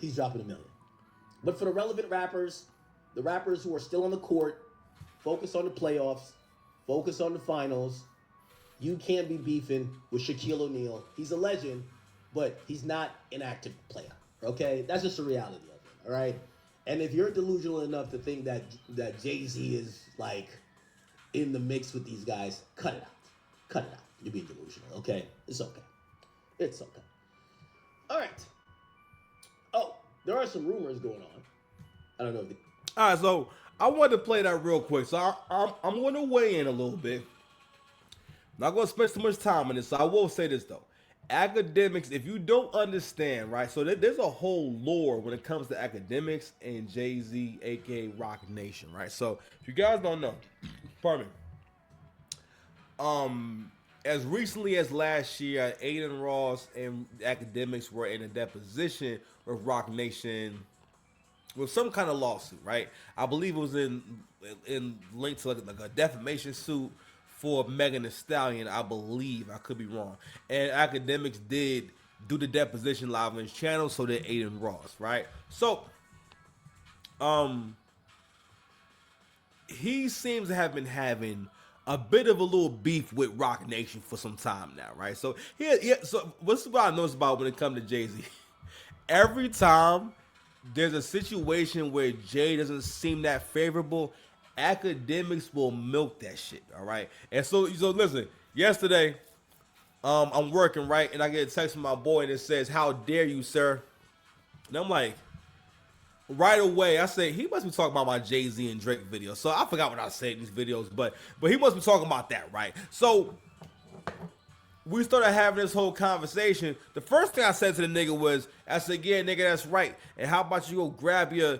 he's dropping a million. But for the relevant rappers, the rappers who are still on the court, focus on the playoffs, focus on the finals. You can't be beefing with Shaquille O'Neal. He's a legend, but he's not an active player. Okay, that's just the reality of it. All right, and if you're delusional enough to think that Jay-Z is like in the mix with these guys, cut it out. Cut it out. You're being delusional. Okay, it's okay. It's okay. All right. Oh, there are some rumors going on. I don't know if the... All right, so I wanted to play that real quick. So I'm going to weigh in a little bit. Not going to spend too much time on this. So I will say this, though. Academics, if you don't understand, right? So there's a whole lore when it comes to academics and Jay-Z, a.k.a. Rock Nation, right? So if you guys don't know, pardon me. As recently as last year, Aiden Ross and academics were in a deposition with Rock Nation with some kind of lawsuit, right? I believe it was in linked to like a defamation suit for Megan Thee Stallion, I believe. I could be wrong. And academics did do the deposition live on his channel, so did Aiden Ross, right? So, he seems to have been having a bit of a little beef with Rock Nation for some time now, right? So, so what's what I notice about when it comes to Jay-Z? Every time there's a situation where Jay doesn't seem that favorable, academics will milk that shit, all right? And so listen, yesterday, I'm working, right? And I get a text from my boy and it says, "How dare you, sir?" And I'm like, right away, I say, he must be talking about my Jay-Z and Drake video. So I forgot what I said in these videos, but he must be talking about that, right? So we started having this whole conversation. The first thing I said to the nigga was, I said, "Yeah, nigga, that's right. And how about you go grab your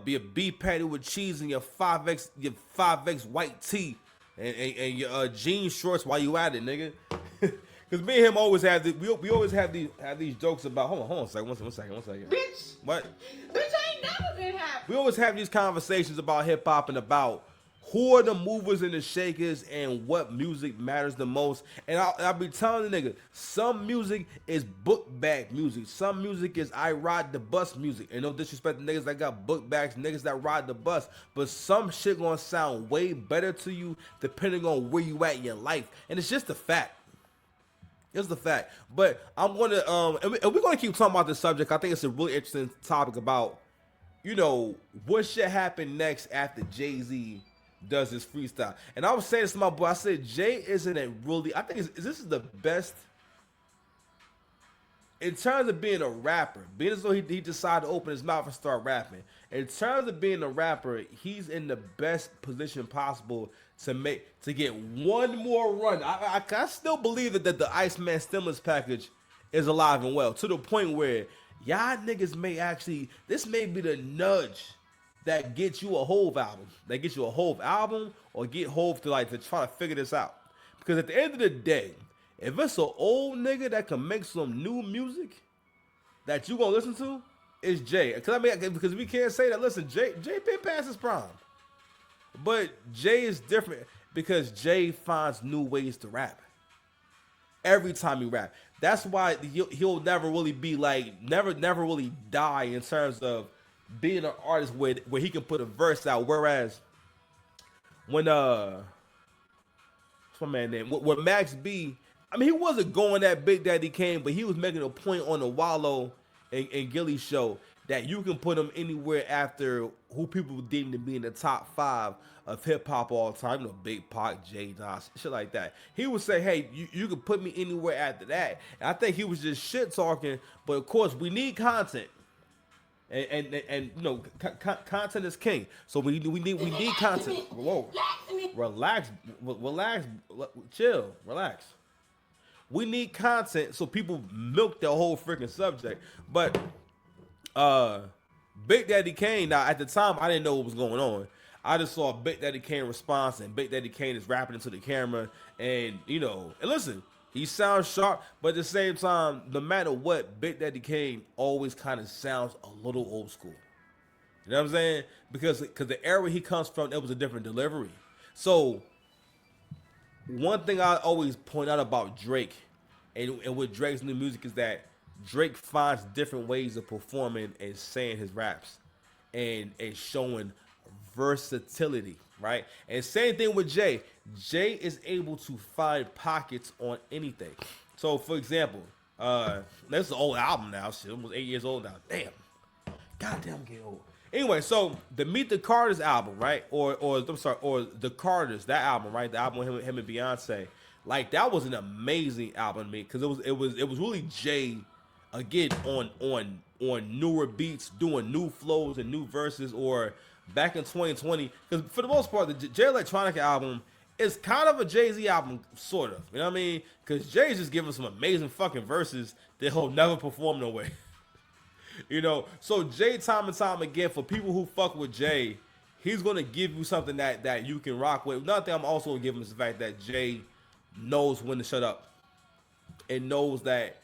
beef patty with cheese and your 5X white tee and your jean shorts while you at it, nigga." Because me and him always have we always have these jokes about. Hold on a second, one second. Bitch. What? Bitch, I ain't never been happy. We always have these conversations about hip hop and about who are the movers and the shakers and what music matters the most. And I'll be telling the nigga, some music is book bag music. Some music is I ride the bus music. And no disrespect to niggas that got book bags, niggas that ride the bus. But some shit gonna sound way better to you depending on where you at in your life. And it's just a fact. It's the fact. But I'm gonna and we're gonna keep talking about this subject. I think it's a really interesting topic about, you know, what should happen next after Jay-Z does his freestyle. And I was saying this to my boy. I said, Jay isn't it really, I think this is the best in terms of being a rapper, being as though he decided to open his mouth and start rapping. In terms of being a rapper, he's in the best position possible to get one more run. I still believe that the Iceman stimulus package is alive and well, to the point where y'all niggas may actually, this may be the nudge that gets you a Hove album. That gets you a Hove album, or get Hove to try to figure this out. Because at the end of the day, if it's an old nigga that can make some new music that you gonna listen to, it's Jay. Because we can't say that. Listen, Jay been past his prime, but Jay is different because Jay finds new ways to rap every time he rap. That's why he'll never really be never really die in terms of being an artist where he can put a verse out. Whereas when what's my man name? When Max B, I mean, he wasn't going that Big Daddy Kane, but he was making a point on the Wallow and Gilly show that you can put him anywhere after who people deem to be in the top 5 of hip hop all time. You know, Big Pac, Jayzs, shit like that. He would say, "Hey, you can put me anywhere after that." And I think he was just shit talking. But of course, we need content. And you know, content is king. So we need content. Whoa, relax, chill, relax. We need content so people milk the whole freaking subject. But Big Daddy Kane, now at the time I didn't know what was going on. I just saw Big Daddy Kane response, and Big Daddy Kane is rapping into the camera, and you know, and listen, he sounds sharp, but at the same time, no matter what, Big Daddy Kane always kind of sounds a little old school. You know what I'm saying? Because the era he comes from, it was a different delivery. So one thing I always point out about Drake and with Drake's new music is that Drake finds different ways of performing and saying his raps, and showing versatility, right? And same thing with Jay. Jay is able to find pockets on anything. So, for example, this is an old album now. Shit, almost 8 years old now. Damn. Goddamn, I'm getting old. Anyway, so the Meet the Carters album, right? Or I'm sorry, or the Carters, that album, right? The album with him and Beyonce. Like, that was an amazing album to me, because it was really Jay again on newer beats, doing new flows and new verses. Or back in 2020, because for the most part, the Jay Electronica album is kind of a Jay-Z album, sort of. You know what I mean? Because Jay's just giving some amazing fucking verses that he'll never perform no way. You know, so Jay, time and time again, for people who fuck with Jay, he's gonna give you something that you can rock with. Another thing I'm also gonna give him is the fact that Jay knows when to shut up, and knows that,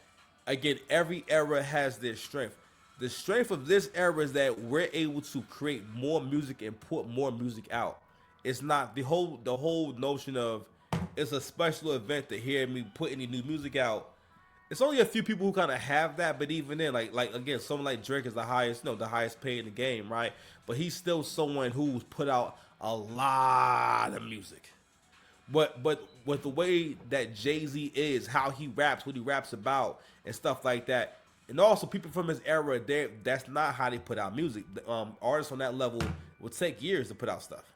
again, every era has their strength. The strength of this era is that we're able to create more music and put more music out. It's not the whole notion of it's a special event to hear me put any new music out. It's only a few people who kind of have that, but even then, like again, someone like Drake is the highest paid in the game, right? But he's still someone who's put out a lot of music. But with the way that Jay-Z is, how he raps, what he raps about, and stuff like that, and also people from his era, that's not how they put out music. Artists on that level will take years to put out stuff.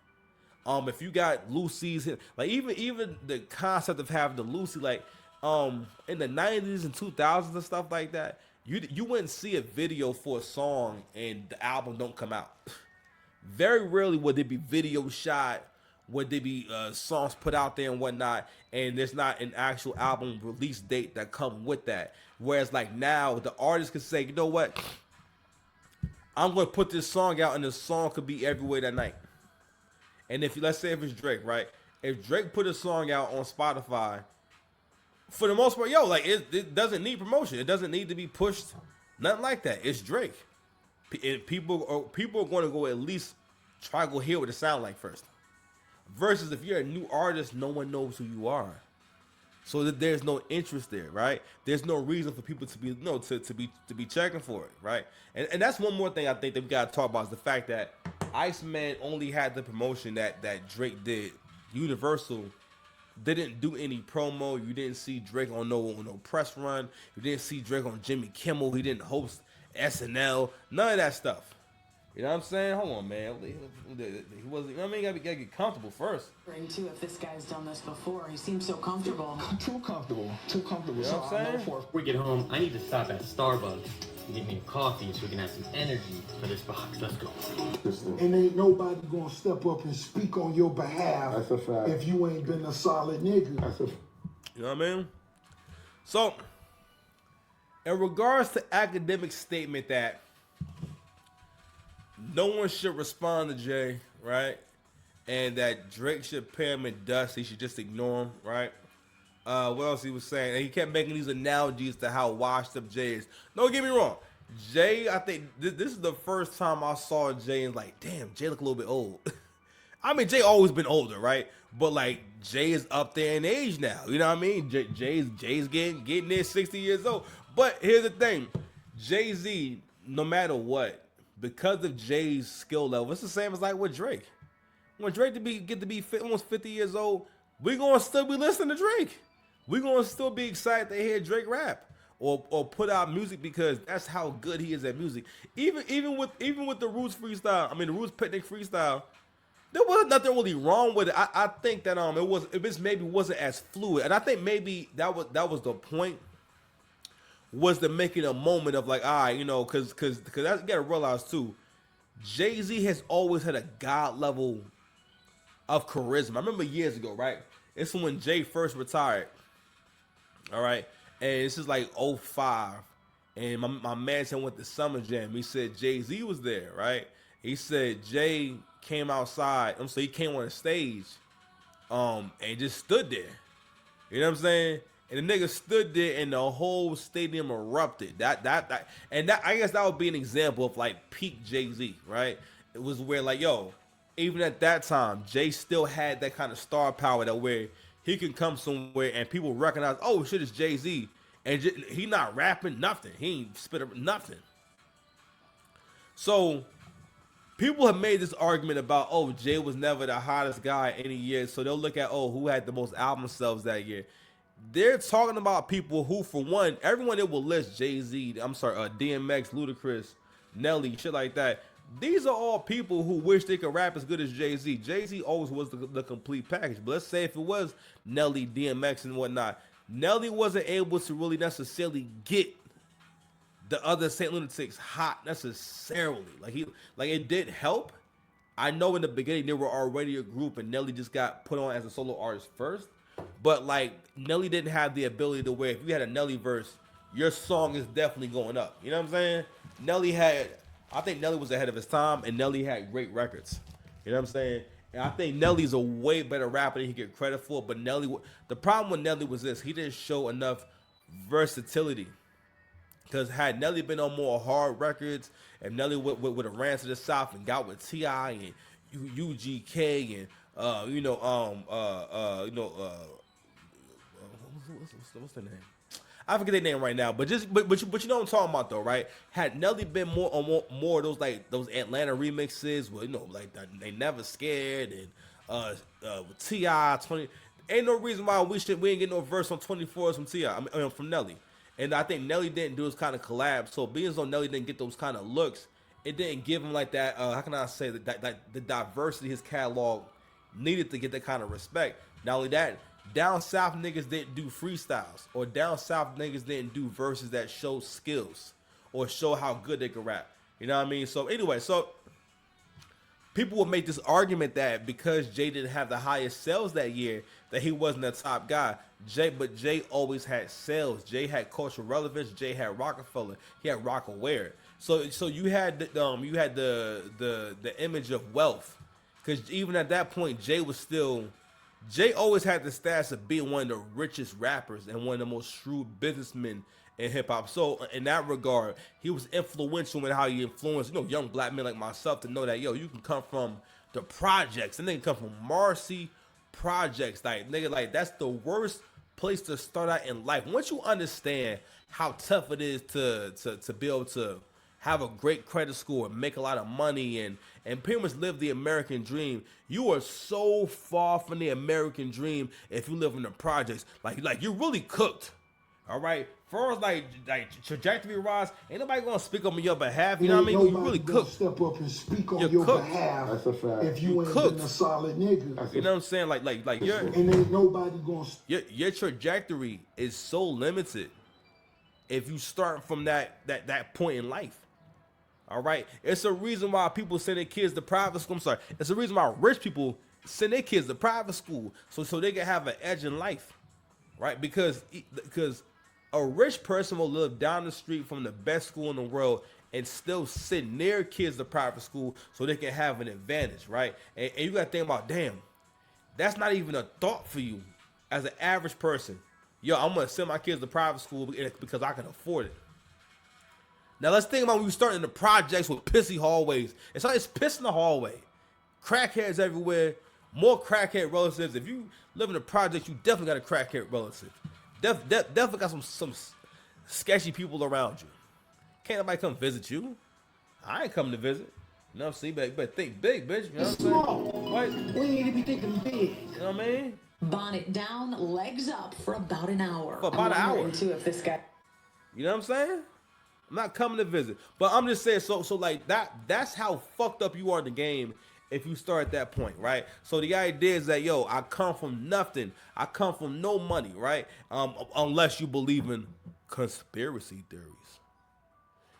If you got Lucy's, like even the concept of having the Lucy, like in the 90s and 2000s and stuff like that, you wouldn't see a video for a song and the album don't come out. Very rarely would there be video shot, would there be songs put out there and whatnot, and there's not an actual album release date that come with that. Whereas like now, the artist can say, you know what, I'm going to put this song out, and the song could be everywhere that night. And if let's say if it's Drake, right? If Drake put a song out on Spotify, for the most part, like it doesn't need promotion. It doesn't need to be pushed. Nothing like that. It's Drake. People are going to go at least try to go hear what it sound like first. Versus if you're a new artist, no one knows who you are, so that there's no interest there, right? There's no reason for people to be to be checking for it, right? And that's one more thing I think that we gotta talk about, is the fact that Iceman only had the promotion that Drake did. Universal didn't do any promo. You didn't see Drake on no press run. You didn't see Drake on Jimmy Kimmel. He didn't host SNL. None of that stuff. You know what I'm saying? Hold on, man. He wasn't. You know what I mean? You gotta get comfortable first. Too, if this guy's done this before, he seems so comfortable. Too comfortable. You know what I'm saying? Before we get home, I need to stop at Starbucks and get me a coffee so we can have some energy for this box. Let's go. And ain't nobody gonna step up and speak on your behalf. That's a fact. If you ain't been a solid nigga. You know what I mean? So, in regards to academic statement that no one should respond to Jay, right? And that Drake should pay him in dust. He should just ignore him, right? What else he was saying? And he kept making these analogies to how washed up Jay is. Don't get me wrong. Jay, I think this is the first time I saw Jay and like, damn, Jay look a little bit old. I mean, Jay always been older, right? But like, Jay is up there in age now. You know what I mean? Jay's getting there 60 years old. But here's the thing. Jay-Z, no matter what, because of Jay's skill level, it's the same as like with Drake. When Drake get to be almost 50 years old, we're going to still be listening to Drake. We're going to still be excited to hear Drake rap or put out music, because that's how good he is at music. Even with the Roots freestyle, I mean the Roots Picnic freestyle, there wasn't nothing really wrong with it. I think that it maybe wasn't as fluid, and I think maybe that was the point, was to make it a moment of like, all right, you know, because you gotta realize too, Jay-Z has always had a god level of charisma. I remember years ago, right? It's when Jay first retired. All right, and this is like 2005, and my man said went to Summer Jam. He said Jay-Z was there, right? He said Jay came outside, so he came on the stage, and just stood there. You know what I'm saying? And the nigga stood there, and the whole stadium erupted. And I guess that would be an example of like peak Jay-Z, right? It was where like, yo, even at that time, Jay still had that kind of star power that where he can come somewhere and people recognize, oh shit, it's Jay-Z, and he not rapping nothing. He ain't spit nothing. So people have made this argument about, oh, Jay was never the hottest guy any year, so they'll look at, oh, who had the most album sales that year. They're talking about people who, for one, everyone that will list Jay-Z, DMX, Ludacris, Nelly, shit like that. These are all people who wish they could rap as good as Jay-Z. Jay-Z always was the complete package. But let's say if it was Nelly, DMX, and whatnot, Nelly wasn't able to really necessarily get the other Saint Lunatics hot necessarily. Like it did help. I know in the beginning they were already a group, and Nelly just got put on as a solo artist first. But like Nelly didn't have the ability to where if you had a Nelly verse, your song is definitely going up. You know what I'm saying? I think Nelly was ahead of his time, and Nelly had great records. You know what I'm saying? And I think Nelly's a way better rapper than he get credit for. But the problem with Nelly was this: he didn't show enough versatility. Because had Nelly been on more hard records, and Nelly would have ran to the South and got with T.I. and UGK and what's their name? I forget their name right now, but you know what I'm talking about though, right? Had Nelly been more of those Atlanta remixes, where like they never scared and T.I. 20, ain't no reason why we ain't get no verse on 24s from T.I. I mean from Nelly. And I think Nelly didn't do his kind of collab. So being as though Nelly didn't get those kind of looks, it didn't give him like that. How can I say that the diversity his catalog needed to get that kind of respect. Not only that, down south niggas didn't do freestyles, or down south niggas didn't do verses that show skills or show how good they could rap. You know what I mean? So anyway, so people will make this argument that because Jay didn't have the highest sales that year, that he wasn't the top guy. But Jay always had sales. Jay had cultural relevance. Jay had Rockefeller. He had Rockaware. So you had the image of wealth, because even at that point, Jay always had the status of being one of the richest rappers and one of the most shrewd businessmen in hip hop. So in that regard, he was influential in how he influenced young black men like myself to know that you can come from the projects, and they can come from Marcy projects, like that's the worst place to start out in life. Once you understand how tough it is to be able to have a great credit score and make a lot of money and pretty much live the American dream, you are so far from the American dream if you live in the projects. Like you're really cooked. All right, far as like trajectory wise, ain't nobody gonna speak on your behalf. You know what I mean? You really cooked. Step up and speak on You're your cooked. behalf. That's a fact. If you ain't cooked. been a solid nigga, You know what I'm saying? Like and ain't nobody gonna. your trajectory is so limited if you start from that point in life. All right, it's a reason why people send their kids to private school. I'm sorry, it's a reason why rich people send their kids to private school so they can have an edge in life, right? Because a rich person will live down the street from the best school in the world and still send their kids to private school so they can have an advantage, right? And you got to think about, damn, that's not even a thought for you as an average person. Yo, I'm going to send my kids to private school because I can afford it. Now let's think about when you start in the projects with pissy hallways. It's piss in the hallway. Crackheads everywhere. More crackhead relatives. If you live in the projects, you definitely got a crackhead relative. Definitely got some sketchy people around you. Can't nobody come visit you. I ain't coming to visit. You know what I'm saying? But think big, bitch. You know what I'm saying? Small. What? We need to be thinking big. You know what I mean? Bonnet down, legs up for about an hour. For about an hour. Too, if this guy. You know what I'm saying? I'm not coming to visit. But I'm just saying, so like that's how fucked up you are in the game if you start at that point, right? So the idea is that, yo, I come from nothing. I come from no money, right? Unless you believe in conspiracy theories.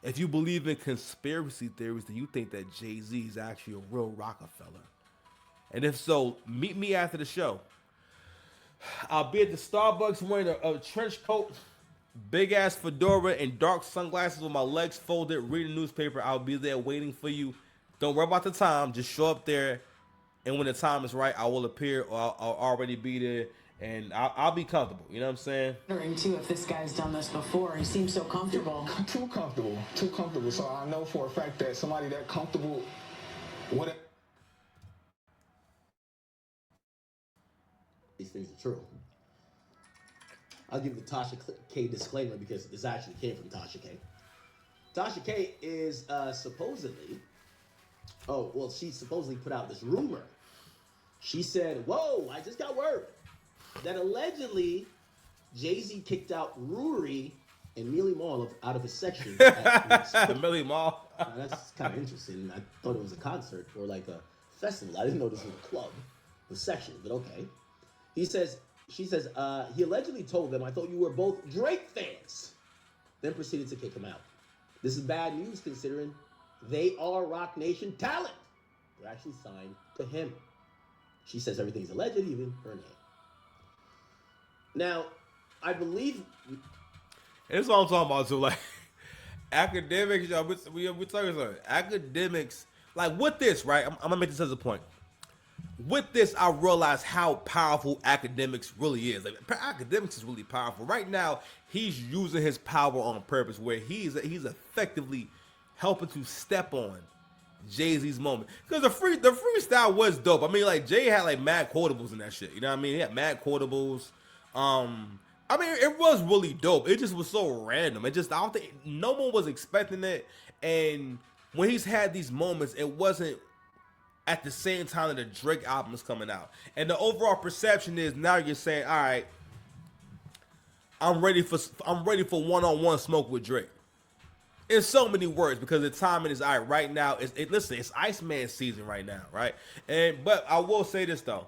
If you believe in conspiracy theories, then you think that Jay-Z is actually a real Rockefeller. And if so, meet me after the show. I'll be at the Starbucks wearing a trench coat, big ass fedora, and dark sunglasses with my legs folded, reading newspaper. I'll be there waiting for you. Don't worry about the time. Just show up there, and when the time is right, I will appear, or I'll already be there, and I'll be comfortable. You know what I'm saying? Wondering too if this guy's done this before. He seems so comfortable. Too comfortable. So I know for a fact that somebody that comfortable with it. These things are true. I'll give the Tasha K disclaimer because this actually came from Tasha K. Tasha K is supposedly, she supposedly put out this rumor. She said, whoa, I just got word that allegedly Jayz kicked out Ruri and Millie Mall out of his section. Millie Mall. Now, that's kind of interesting. I thought it was a concert or like a festival. I didn't know this was a club, the section, but okay. She says, he allegedly told them, I thought you were both Drake fans. Then proceeded to kick him out. This is bad news considering they are Rock Nation talent. They're actually signed to him. She says everything's alleged, even her name. Now, I believe... It's what I'm talking about, too. Like, academics, y'all, we're talking about academics. Like, with this, right? I'm going to make this as a point. With this, I realize how powerful academics really is. Like, academics is really powerful. Right now, he's using his power on purpose, where he's effectively helping to step on Jay-Z's moment. Because the freestyle was dope. I mean, like, Jay had like mad quotables in that shit. You know what I mean? He had mad quotables. I mean, it was really dope. It just was so random. I don't think no one was expecting it. And when he's had these moments, it wasn't at the same time that the Drake album is coming out. And the overall perception is now you're saying, all right, I'm ready for one-on-one smoke with Drake. In so many words, because the timing is all right. Right now, it's Iceman season right now, right? But I will say this though,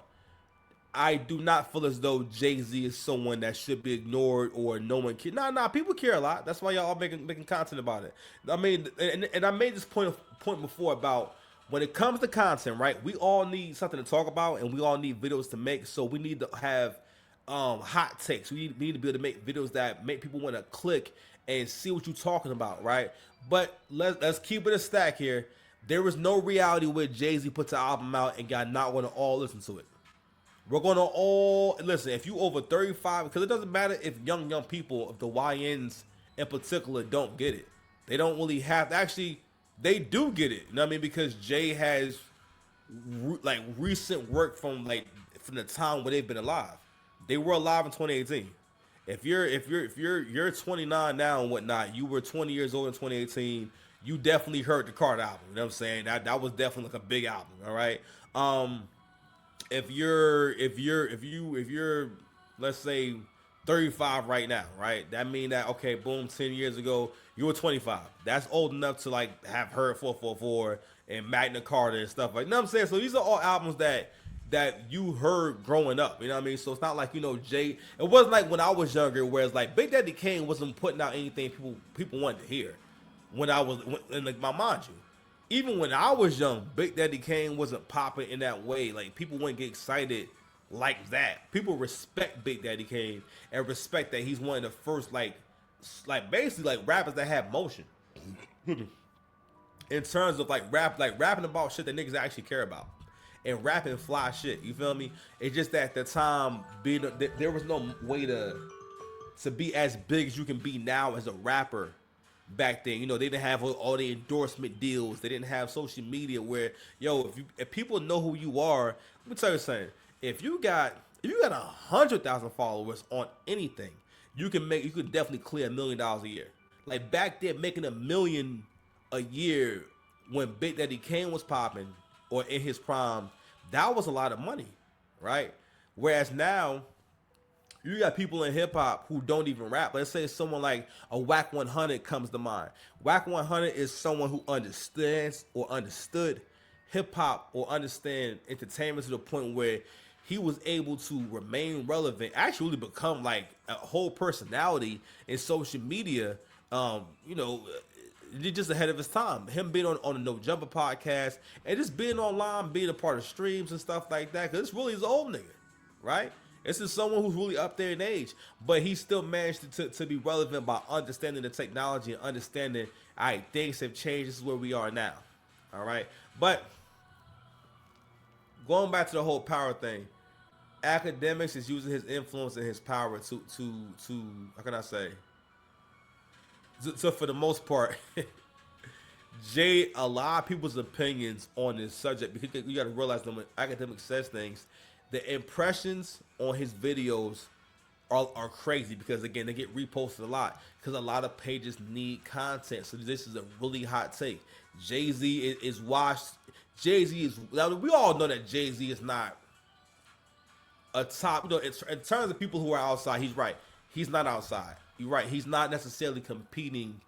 I do not feel as though Jay-Z is someone that should be ignored or no one care. Nah, people care a lot. That's why y'all are making content about it. I mean, and I made this point before about when it comes to content, right? We all need something to talk about, and we all need videos to make. So we need to have hot takes. We need to be able to make videos that make people want to click and see what you're talking about, right? But let's keep it a stack here. There was no reality where Jay-Z puts an album out and y'all not want to all listen to it. We're going to all listen. If you over 35, because it doesn't matter if young people, if the YNs in particular don't get it. They don't really have to. Actually, they do get it. You know what I mean? Because Jay has recent work from the time where they've been alive. They were alive in 2018. If you're 29 now and whatnot, you were 20 years old in 2018. You definitely heard the Carter album. You know what I'm saying? That was definitely like a big album. All right. If you're let's say 35 right now, right? That mean that okay, boom, 10 years ago you were 25. That's old enough to like have heard 444 and Magna Carta and stuff like. You know what I'm saying? So these are all albums that you heard growing up. You know what I mean? So it's not like Jay. It wasn't like when I was younger, where it's like Big Daddy Kane wasn't putting out anything people wanted to hear. Mind you. Even when I was young, Big Daddy Kane wasn't popping in that way. Like, people wouldn't get excited like that. People respect Big Daddy Kane and respect that he's one of the first, basically rappers that have motion. In terms of, rapping about shit that niggas actually care about. And rapping fly shit, you feel me? It's just that at the time, there was no way to be as big as you can be now as a rapper. Back then, they didn't have all the endorsement deals. They didn't have social media where, if people know who you are, let me tell you something. If you got 100,000 followers on anything, you could definitely clear $1 million a year. Like back then, making $1 million a year when Big Daddy Kane was popping or in his prime, that was a lot of money, right? Whereas now, you got people in hip hop who don't even rap. Let's say someone like a Whack 100 comes to mind. Whack 100 is someone who understands or understood hip hop or understand entertainment to the point where he was able to remain relevant, actually become like a whole personality in social media. Just ahead of his time. Him being on the No Jumper podcast and just being online, being a part of streams and stuff like that. Because it's really his old nigga, right? This is someone who's really up there in age, but he still managed to be relevant by understanding the technology and understanding, all right, things have changed. This is where we are now. All right. But going back to the whole power thing, academics is using his influence and his power to how can I say? So for the most part, a lot of people's opinions on this subject, because you got to realize that when academics says things, the impressions on his videos are crazy because again they get reposted a lot because a lot of pages need content. So this is a really hot take. Jay-Z is washed. Jay-Z is. Now, we all know that Jay-Z is not a top. You know, in terms of people who are outside, he's right. He's not outside. You're right. He's not necessarily competing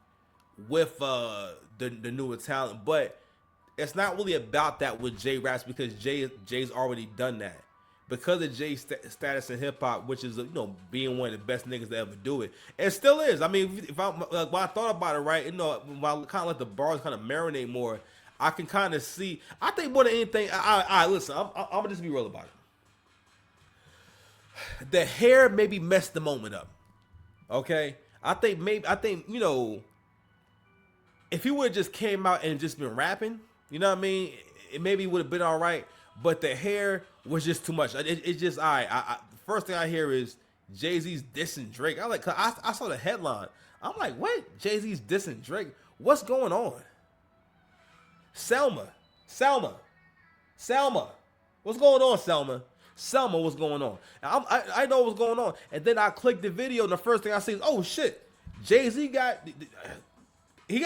with the newer talent, but it's not really about that with Jay raps because Jay's already done that. Because of Jay's status in hip hop, which is being one of the best niggas to ever do it, and still is. I mean, if I when I thought about it, right, when I kind of let the bars kind of marinate more, I can kind of see. I think more than anything, I listen. I'm gonna just be real about it. The hair maybe messed the moment up. Okay, I think if he would have just came out and just been rapping, you know what I mean, it maybe would have been all right. But the hair was just too much. It's just all right. The first thing I hear is Jay-Z's dissing Drake. I saw the headline. I'm like, what? Jay-Z's dissing Drake? What's going on? Selma. What's going on, Selma? Selma, what's going on? I know what's going on. And then I click the video, and the first thing I see is, oh shit, Jay-Z got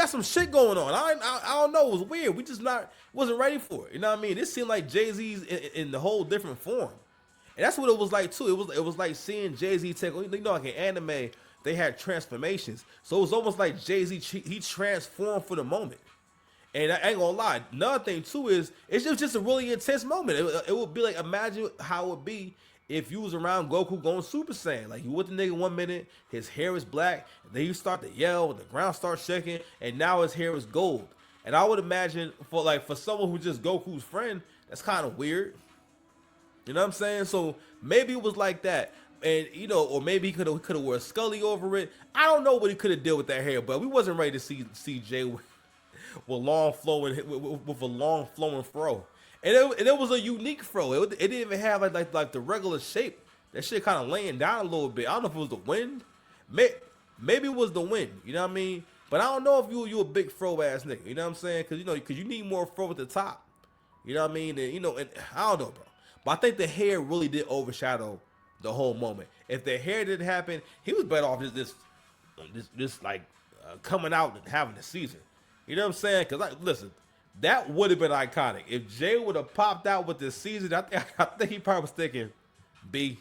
some shit going on. I don't know. It was weird. We just wasn't ready for it. You know what I mean? This seemed like Jay-Z's in the whole different form, and that's what it was like too. It was like seeing Jay-Z take. Like in anime, they had transformations. So it was almost like Jay-Z he transformed for the moment. And I ain't gonna lie. Another thing too is it's just a really intense moment. It would be like, imagine how it would be if you was around Goku going Super Saiyan. Like, you with the nigga 1 minute, his hair is black, and then you start to yell, the ground starts shaking, and now his hair is gold. And I would imagine for someone who's just Goku's friend, that's kind of weird. You know what I'm saying? So maybe it was like that. And or maybe he could have wore a Scully over it. I don't know what he could have did with that hair, but we wasn't ready to see Jay with a long flowing fro. And it was a unique fro. It didn't even have like the regular shape. That shit kind of laying down a little bit. I don't know if it was the wind. Maybe it was the wind. You know what I mean? But I don't know if you a big fro ass nigga. You know what I'm saying? Because you need more fro at the top. You know what I mean? And and I don't know, bro. But I think the hair really did overshadow the whole moment. If the hair didn't happen, he was better off just coming out and having a season. You know what I'm saying? Because listen. That would have been iconic. If Jay would have popped out with this season, I think he probably was thinking, B,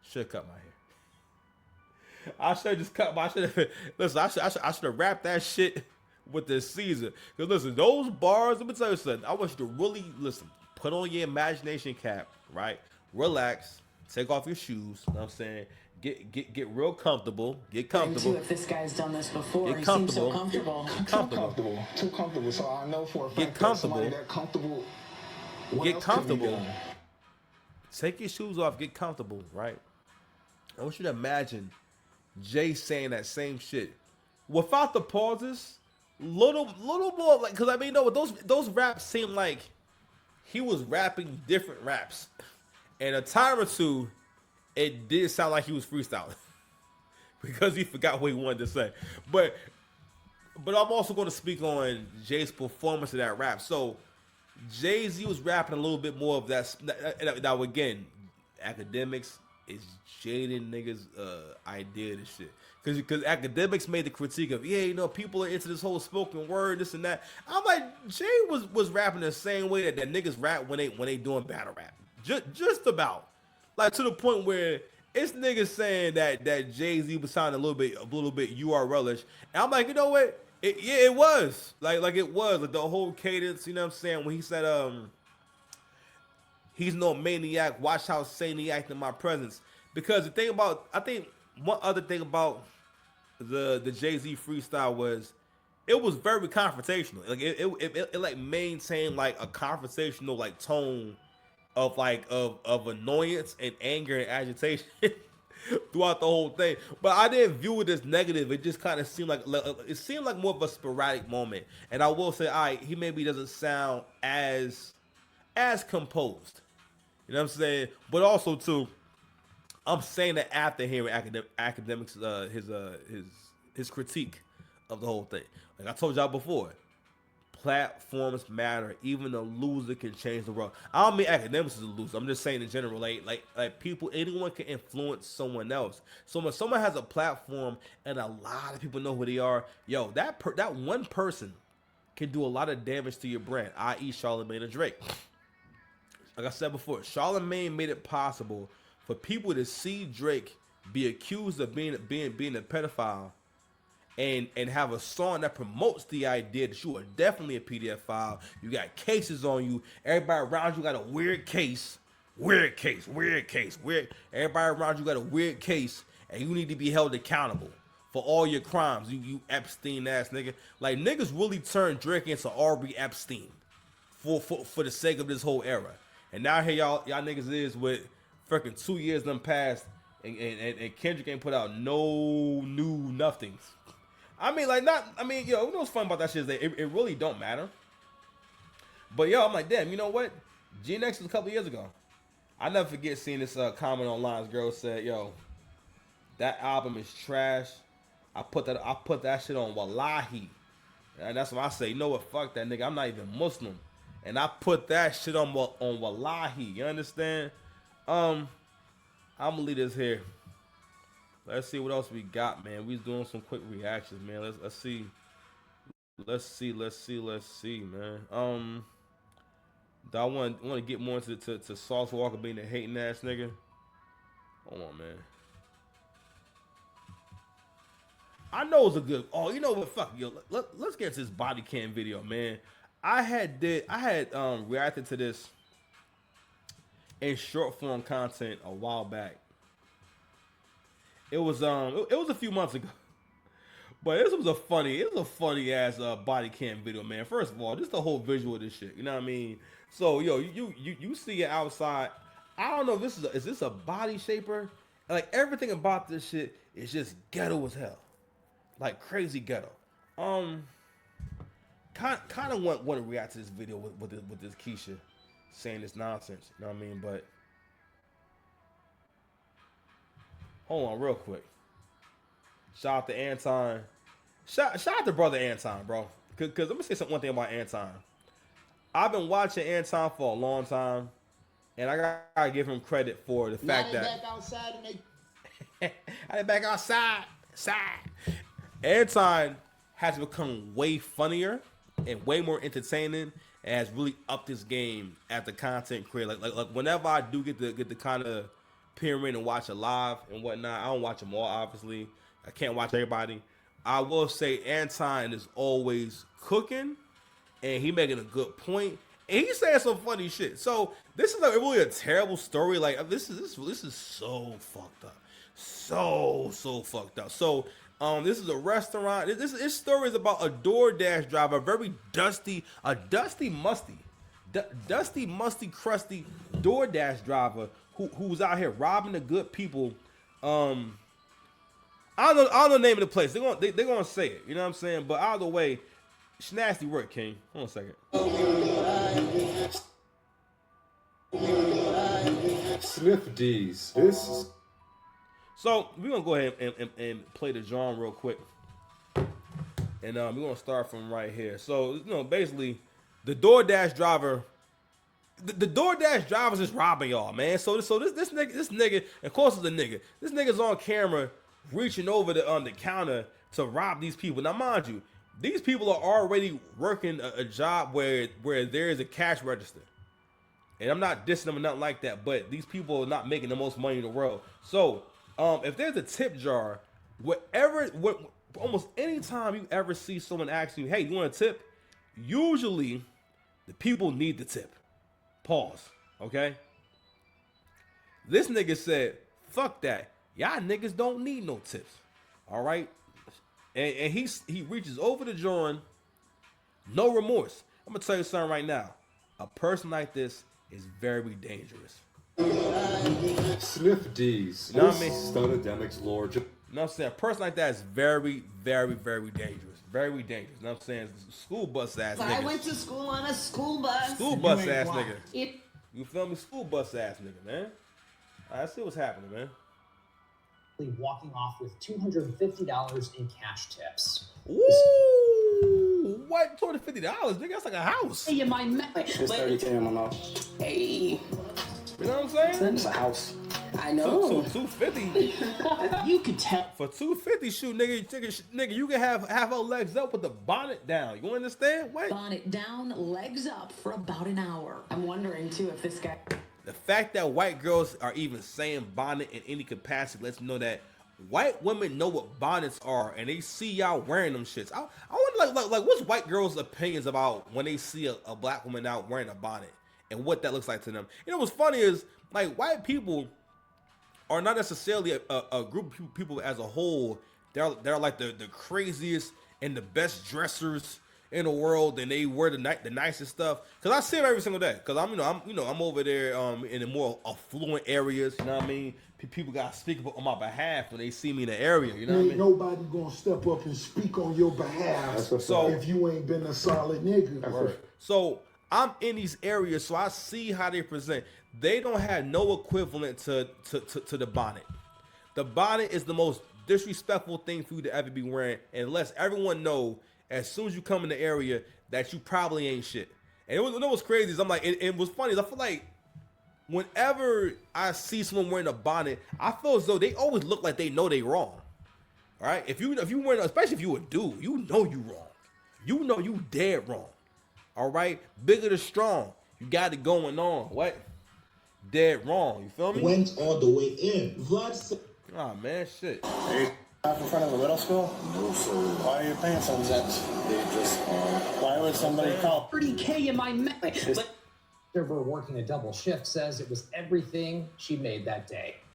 should cut my hair. I should have just cut my shit. Listen, I should have wrapped that shit with this season. Because listen, those bars, let me tell you something. I want you to really, listen, put on your imagination cap, right? Relax, take off your shoes, you know what I'm saying? Get real comfortable. Get comfortable. Too, if this guy's done this before, Get he comfortable. seems so comfortable. Too comfortable. So I know for a fact Get comfortable. that somebody that comfortable. What Get else could be comfortable. done? Take your shoes off. Get comfortable, right? I want you to imagine Jay saying that same shit without the pauses. Little more like, because I mean, no, those raps seem like he was rapping different raps, and a time or two, it did sound like he was freestyling because he forgot what he wanted to say. But I'm also going to speak on Jay's performance of that rap. So Jay-Z was rapping a little bit more of that. Now again, academics is Jaden niggas' idea of this shit. Because academics made the critique of, people are into this whole spoken word, this and that. I'm like, Jay was rapping the same way that niggas rap when they doing battle rap. Just about. Like, to the point where it's niggas saying that Jay-Z was sounding a little bit URL-ish. And I'm like, you know what? It was. Like it was. Like the whole cadence, you know what I'm saying? When he said, he's no maniac, watch how sane he act in my presence. Because the thing about, I think one other thing about the Jay-Z freestyle was, it was very confrontational. Like it like maintained like a confrontational like tone of annoyance and anger and agitation throughout the whole thing. But I didn't view it as negative. It just kind of seemed like more of a sporadic moment. And I will say, he maybe doesn't sound as composed. You know what I'm saying? But also too, I'm saying that after hearing academics his critique of the whole thing. Like I told y'all before, platforms matter. Even a loser can change the world. I don't mean academics is a loser. I'm just saying in general, like people, anyone can influence someone else. So when someone has a platform and a lot of people know who they are, yo, that one person can do a lot of damage to your brand, i.e. Charlamagne and Drake. Like I said before, Charlamagne made it possible for people to see Drake be accused of being a pedophile and have a song that promotes the idea that you are definitely a pedophile. You got cases on you. Everybody around you got a weird case. Everybody around you got a weird case, and you need to be held accountable for all your crimes. You Epstein ass nigga. Like, niggas really turned Drake into Aubrey Epstein for the sake of this whole era. And now here y'all niggas is with freaking 2 years done passed, and Kendrick ain't put out no new nothings. Yo, you know what's fun about that shit is that it really don't matter. But yo, I'm like, damn, you know what? G-Next was a couple years ago. I never forget seeing this comment online. This girl said, yo, that album is trash. I put that shit on Wallahi. And that's when I say, you know what, fuck that nigga. I'm not even Muslim. And I put that shit on Wallahi. You understand? I'm gonna leave this here. Let's see what else we got, man. We was doing some quick reactions, man. Let's see. Let's see, man. Do I want to get more into Sauce Walker being a hating ass nigga? Hold on, man. I know it's a good. Oh, you know what? Fuck, yo. Let's get to this body cam video, man. I had reacted to this in short form content a while back. It was a few months ago, but this was a funny ass body cam video, man. First of all, just the whole visual of this shit, you know what I mean? So yo, you see it outside. I don't know if is this a body shaper? Like, everything about this shit is just ghetto as hell, like crazy ghetto. Kind of want to react to this video with this Keisha saying this nonsense, you know what I mean? But hold on real quick. Shout out to Anton. Shout out to brother Anton, bro. Cause let me say one thing about Anton. I've been watching Anton for a long time, and I gotta give him credit for the fact that back outside and they I back outside. Anton has become way funnier and way more entertaining, and has really upped his game as the content creator. Like whenever I do get the kind of peer in and watch it live and whatnot, I don't watch them all, obviously. I can't watch everybody. I will say Anton is always cooking, and he making a good point, and he's saying some funny shit. So this is really a terrible story. Like, this is so fucked up, so fucked up. So this is a restaurant. This story is about a DoorDash driver, a very dusty, musty, crusty DoorDash driver who's out here robbing the good people. I don't know the name of the place. They're gonna say it. You know what I'm saying? But either way, it's nasty work, King. Hold on a second. Sniff D's. This is... So we're gonna go ahead and play the drum real quick, and we're gonna start from right here. So basically, the DoorDash driver, the DoorDash driver's just robbing y'all, man. So this nigga, of course it's a nigga. This nigga's on camera reaching over the counter to rob these people. Now, mind you, these people are already working a job where there is a cash register. And I'm not dissing them or nothing like that, but these people are not making the most money in the world. So if there's a tip jar, almost any time you ever see someone ask you, hey, you want a tip? Usually the people need the tip. Pause. Okay? This nigga said, fuck that. Y'all niggas don't need no tips. All right? And he reaches over the joint, no remorse. I'm gonna tell you something right now. A person like this is very dangerous. Sniff D's. You know what I mean? Stunademics, Lord. You know what I'm saying? A person like that is very, very, very dangerous. Very dangerous. You know what I'm saying? School bus ass nigga. I went to school on a school bus. School bus ass nigga. It You feel me? School bus ass nigga, man. All right, let's see what's happening, man. Walking off with $250 in cash tips. Ooh, wait like $250, nigga. That's like a house. Hey, my man. It's 30K in my mouth. Hey, You know what I'm saying? It's a house. I know. 250. You could tell. For 250, shoot, nigga, you can have her legs up with the bonnet down. You understand? Wait. Bonnet down, legs up for about an hour. I'm wondering too if this guy. The fact that white girls are even saying bonnet in any capacity lets me know that white women know what bonnets are, and they see y'all wearing them shits. I wonder, like, what's white girls' opinions about when they see a black woman out wearing a bonnet and what that looks like to them? You know what's funny is, like, white people are not necessarily a group of people as a whole. They're like the craziest and the best dressers in the world, and they wear the nicest stuff. Cause I see them every single day. Cause I'm over there in the more affluent areas. You know what I mean? People gotta speak on my behalf when they see me in the area. You know what I mean? Ain't nobody gonna step up and speak on your behalf So if you ain't been a solid nigga. So I'm in these areas, so I see how they present. They don't have no equivalent to the bonnet. The bonnet is the most disrespectful thing for you to ever be wearing, and lets everyone know as soon as you come in the area that you probably ain't shit. And you know what's crazy is I'm like, it was funny is I feel like whenever I see someone wearing a bonnet, I feel as though they always look like they know they wrong. All right, if you wearing, especially if you a dude, you know you wrong. You know you dead wrong. All right, bigger to strong. You got it going on. What? Dead wrong. You feel me? Went all the way in. Vlad said, Oh man, shit. Hey, in front of a middle school? No, sir. Why are your pants unzipped? They just Why would somebody call? 30K in my man. Server working a double shift says it was everything she made that day.